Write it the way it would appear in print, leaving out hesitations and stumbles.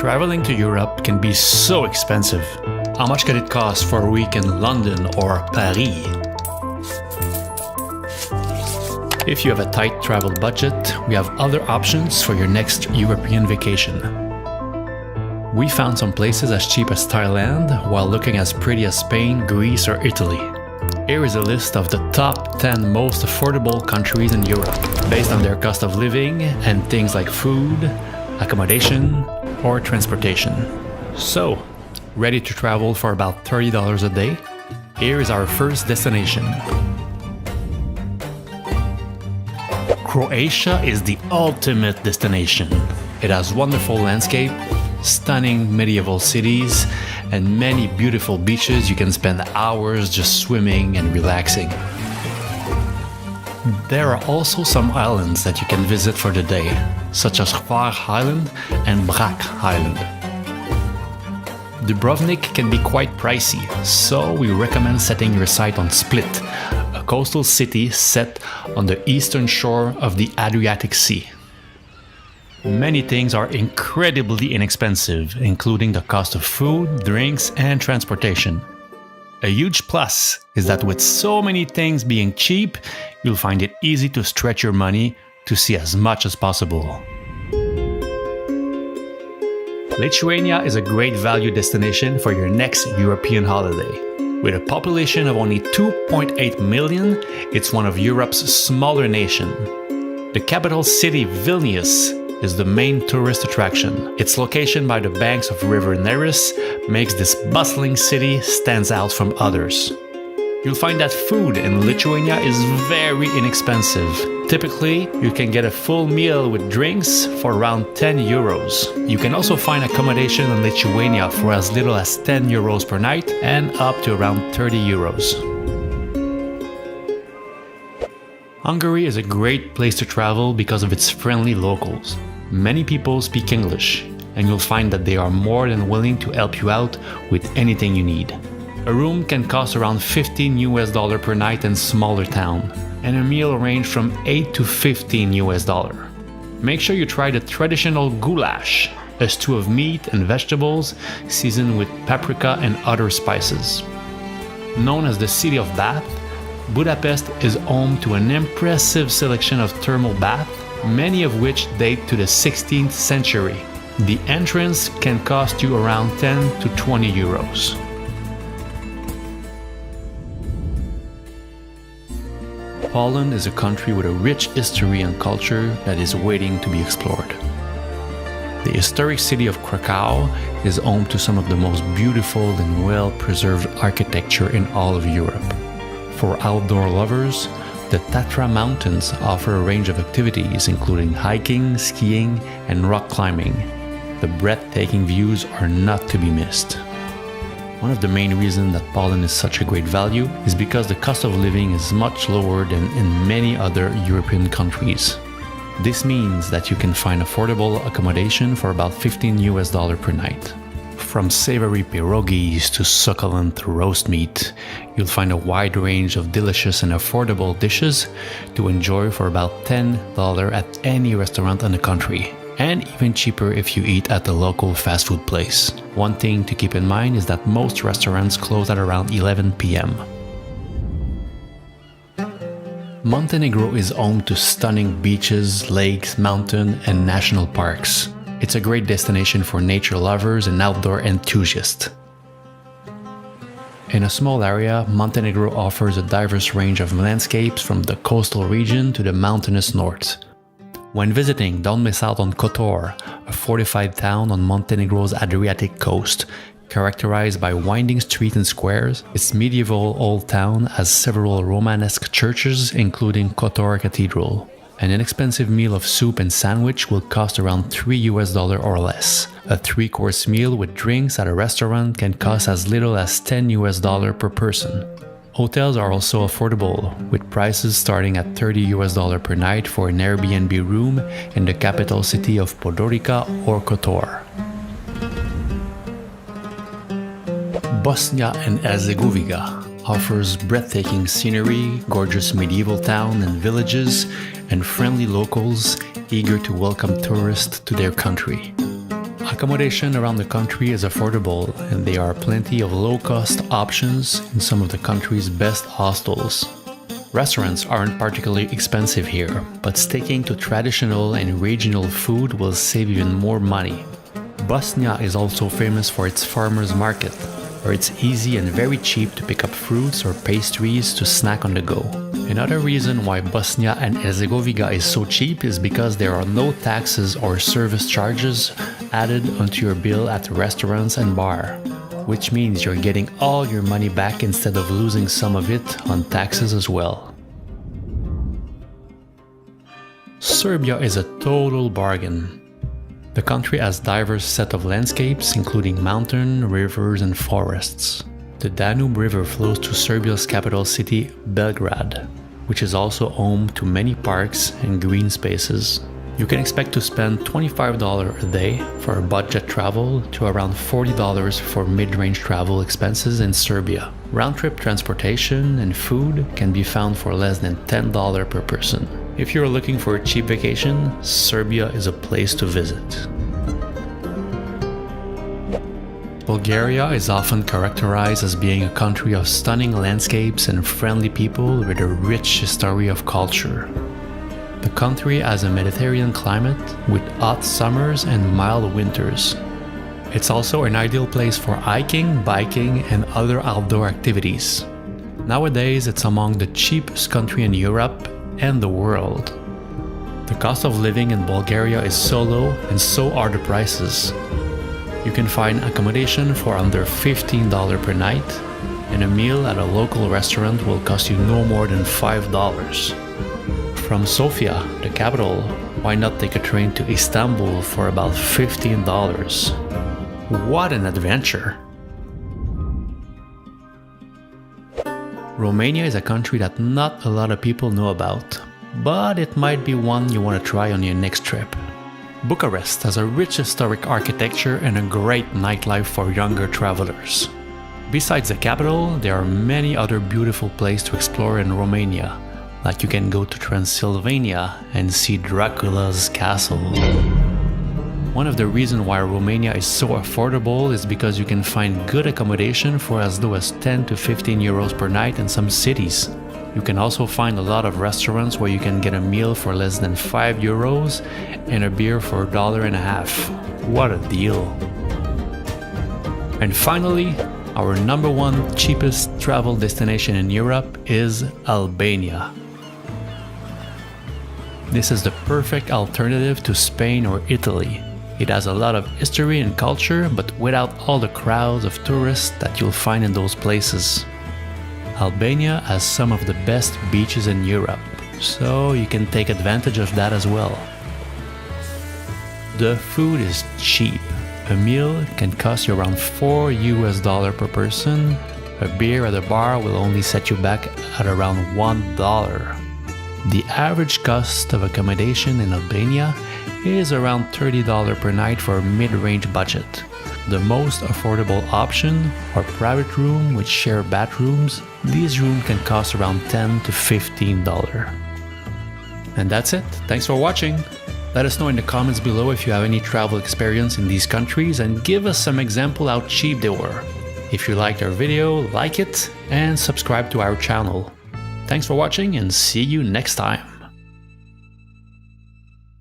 Traveling to Europe can be so expensive. How much could it cost for a week in London or Paris? If you have a tight travel budget, we have other options for your next European vacation. We found some places as cheap as Thailand, while looking as pretty as Spain, Greece, or Italy. Here is a list of the top 10 most affordable countries in Europe, based on their cost of living and things like food, accommodation, or transportation. So, ready to travel for about $30 a day? Here is our first destination. Croatia is the ultimate destination. It has wonderful landscape, stunning medieval cities, and many beautiful beaches you can spend hours just swimming and relaxing. There are also some islands that you can visit for the day, such as Hvar Island and Brač Island. Dubrovnik can be quite pricey, so we recommend setting your sight on Split, a coastal city set on the eastern shore of the Adriatic Sea. Many things are incredibly inexpensive, including the cost of food, drinks, and transportation. A huge plus is that with so many things being cheap, you'll find it easy to stretch your money to see as much as possible. Lithuania is a great value destination for your next European holiday. With a population of only 2.8 million, it's one of Europe's smaller nations. The capital city, Vilnius, is the main tourist attraction. Its location by the banks of River Neris makes this bustling city stand out from others. You'll find that food in Lithuania is very inexpensive. Typically, you can get a full meal with drinks for around 10 euros. You can also find accommodation in Lithuania for as little as 10 euros per night and up to around 30 euros. Hungary is a great place to travel because of its friendly locals. Many people speak English, and you'll find that they are more than willing to help you out with anything you need. A room can cost around $15 per night in smaller town, and a meal range from $8 to $15. Make sure you try the traditional goulash, a stew of meat and vegetables seasoned with paprika and other spices. Known as the City of Bath, Budapest is home to an impressive selection of thermal baths, many of which date to the 16th century. The entrance can cost you around 10 to 20 euros. Poland is a country with a rich history and culture that is waiting to be explored. The historic city of Krakow is home to some of the most beautiful and well-preserved architecture in all of Europe. For outdoor lovers, the Tatra Mountains offer a range of activities including hiking, skiing, and rock climbing. The breathtaking views are not to be missed. One of the main reasons that Poland is such a great value is because the cost of living is much lower than in many other European countries. This means that you can find affordable accommodation for about $15 per night. From savory pierogies to succulent roast meat, you'll find a wide range of delicious and affordable dishes to enjoy for about $10 at any restaurant in the country, and even cheaper if you eat at the local fast food place. One thing to keep in mind is that most restaurants close at around 11 p.m. Montenegro is home to stunning beaches, lakes, mountains, and national parks. It's a great destination for nature lovers and outdoor enthusiasts. In a small area, Montenegro offers a diverse range of landscapes from the coastal region to the mountainous north. When visiting, don't miss out on Kotor, a fortified town on Montenegro's Adriatic coast. Characterized by winding streets and squares, its medieval old town has several Romanesque churches, including Kotor Cathedral. An inexpensive meal of soup and sandwich will cost around $3 or less. A 3-course meal with drinks at a restaurant can cost as little as $10 per person. Hotels are also affordable, with prices starting at $30 per night for an Airbnb room in the capital city of Podgorica or Kotor. Bosnia and Herzegovina offers breathtaking scenery, gorgeous medieval towns and villages, and friendly locals eager to welcome tourists to their country. Accommodation around the country is affordable, and there are plenty of low-cost options in some of the country's best hostels. Restaurants aren't particularly expensive here, but sticking to traditional and regional food will save even more money. Bosnia is also famous for its farmers market, where it's easy and very cheap to pick up fruits or pastries to snack on the go. Another reason why Bosnia and Herzegovina is so cheap is because there are no taxes or service charges added onto your bill at restaurants and bar, which means you're getting all your money back instead of losing some of it on taxes as well. Serbia is a total bargain. The country has a diverse set of landscapes, including mountain, rivers, and forests. The Danube River flows to Serbia's capital city, Belgrade, which is also home to many parks and green spaces. You can expect to spend $25 a day for a budget travel to around $40 for mid-range travel expenses in Serbia. Round-trip transportation and food can be found for less than $10 per person. If you're looking for a cheap vacation, Serbia is a place to visit. Bulgaria is often characterized as being a country of stunning landscapes and friendly people with a rich history of culture. The country has a Mediterranean climate with hot summers and mild winters. It's also an ideal place for hiking, biking, and other outdoor activities. Nowadays, it's among the cheapest countries in Europe and the world. The cost of living in Bulgaria is so low, and so are the prices. You can find accommodation for under $15 per night, and a meal at a local restaurant will cost you no more than $5. From Sofia, the capital, why not take a train to Istanbul for about $15? What an adventure! Romania is a country that not a lot of people know about, but it might be one you want to try on your next trip. Bucharest has a rich historic architecture and a great nightlife for younger travelers. Besides the capital, there are many other beautiful places to explore in Romania, like you can go to Transylvania and see Dracula's castle. One of the reasons why Romania is so affordable is because you can find good accommodation for as low as 10 to 15 euros per night in some cities. You can also find a lot of restaurants where you can get a meal for less than 5 euros and a beer for $1.50. What a deal! And finally, our #1 cheapest travel destination in Europe is Albania. This is the perfect alternative to Spain or Italy. It has a lot of history and culture, but without all the crowds of tourists that you'll find in those places. Albania has some of the best beaches in Europe, so you can take advantage of that as well. The food is cheap. A meal can cost you around $4 per person. A beer at a bar will only set you back at around $1. The average cost of accommodation in Albania is around $30 per night for a mid-range budget. The most affordable option are private rooms with shared bathrooms. These rooms can cost around $10 to $15. And that's it. Thanks for watching. Let us know in the comments below if you have any travel experience in these countries and give us some example how cheap they were. If you liked our video, like it and subscribe to our channel. Thanks for watching and see you next time.